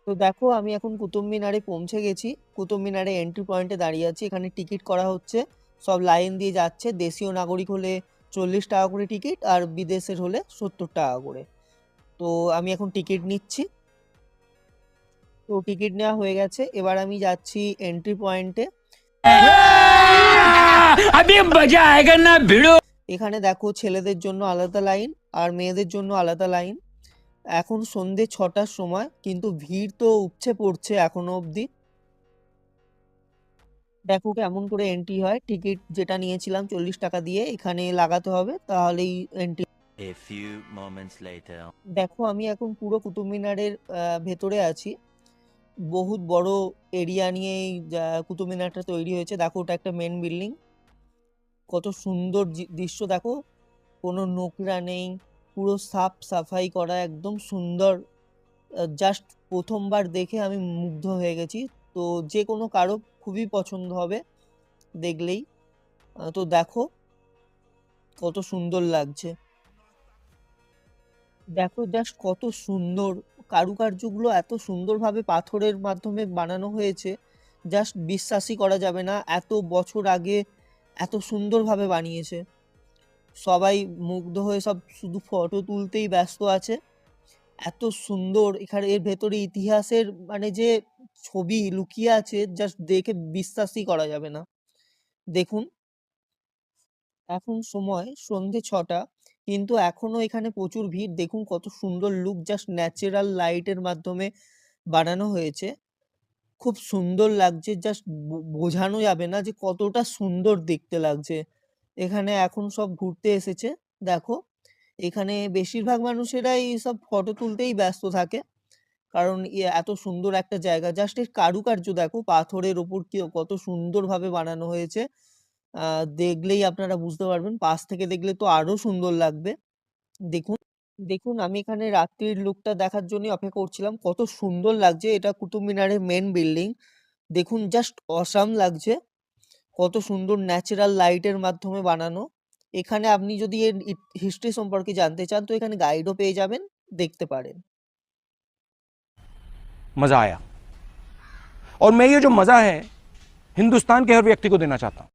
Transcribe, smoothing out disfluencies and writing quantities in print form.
তো দেখো আমি এখন কুতুব মিনারে পৌঁছে গেছি। কুতুব মিনারে এন্ট্রি পয়েন্টে দাঁড়িয়ে আছি। এখানে টিকিট করা হচ্ছে, সব লাইন দিয়ে যাচ্ছে। দেশীয় নাগরিক হলে 40 টাকা করে টিকিট, আর বিদেশের হলে 70 টাকা করে। তো আমি এখন টিকিট নিচ্ছি। তো টিকিট নেওয়া হয়ে গেছে, এবার আমি যাচ্ছি এন্ট্রি পয়েন্টে। अभी मजा आएगा ना भिड़ो। এখানে দেখো ছেলেদের জন্য আলাদা লাইন আর মেয়েদের জন্য আলাদা লাইন। এখন সন্ধে 6টার সময়, কিন্তু ভিড় তো উপচে পড়ছে এখনো অবধি। দেখো কেমন করে এন্ট্রি হয়। টিকিট যেটা নিয়েছিলাম 40 টাকা দিয়ে, এখানে লাগাতে হবে, তাহলেই entry. A few moments later. দেখো আমি এখন পুরো কুতুব মিনারের ভেতরে আছি। বহুত বড় এরিয়া নিয়ে এই কুতুব মিনারটা তৈরি হয়েছে। দেখো ওটা একটা মেন বিল্ডিং। কত সুন্দর দৃশ্য দেখো, কোনো নোংরা নেই, পুরো সাফ সাফাই করা, একদম সুন্দর। জাস্ট প্রথমবার দেখে আমি মুগ্ধ হয়ে গেছি। তো যে কোনো কারো খুবই পছন্দ হবে দেখলেই। তো দেখো কত সুন্দর লাগছে। দেখো জাস্ট কত সুন্দর কারুকার্যগুলো, এত সুন্দরভাবে পাথরের মাধ্যমে বানানো হয়েছে, জাস্ট বিশ্বাসই করা যাবে না এত বছর আগে এত সুন্দরভাবে বানিয়েছে। সবাই মুগ্ধ হয়ে সব শুধু ফটো তুলতেই ব্যস্ত আছে। এত সুন্দর, এখানে এর ভেতরে ইতিহাসের মানে যে ছবি লুকিয়ে আছে, জাস্ট দেখে বিশ্বাসই করা যাবে না। দেখুন এখন সময় সন্ধে 6টা, কিন্তু এখনো এখানে প্রচুর ভিড়। দেখুন কত সুন্দর লুক, জাস্ট ন্যাচারাল লাইটের মাধ্যমে বানানো হয়েছে। খুব সুন্দর লাগছে, জাস্ট বোঝানো যাবে না যে কতটা সুন্দর দেখতে লাগছে। এখানে এখন সব ঘুরতে এসেছে। দেখো এখানে বেশিরভাগ মানুষেরাই সব ফটো তুলতেই ব্যস্ত থাকে, কারণ এত সুন্দর একটা জায়গা। জাস্ট এর কারুকার্য দেখো, পাথরের ওপর কত সুন্দরভাবে বানানো হয়েছে। দেখলেই আপনারা বুঝতে পারবেন, পাশ থেকে দেখলে তো আরো সুন্দর লাগবে। দেখুন দেখুন আমি এখানে রাত্রির লুকটা দেখার জন্য অপেক্ষা করছিলাম। কত সুন্দর লাগছে, এটা কুতুব মিনারের মেন বিল্ডিং। দেখুন জাস্ট অসাম লাগছে, কত সুন্দর ন্যাচারাল লাইটের মাধ্যমে বানানো। এখানে আপনি যদি এর হিস্ট্রি সম্পর্কে জানতে চান, তো এখানে গাইডও পেয়ে যাবেন, দেখতে পারেন। मजा आया और मैं ये जो मजा है हिंदुस्तान के हर व्यक्ति को देना चाहता हूं।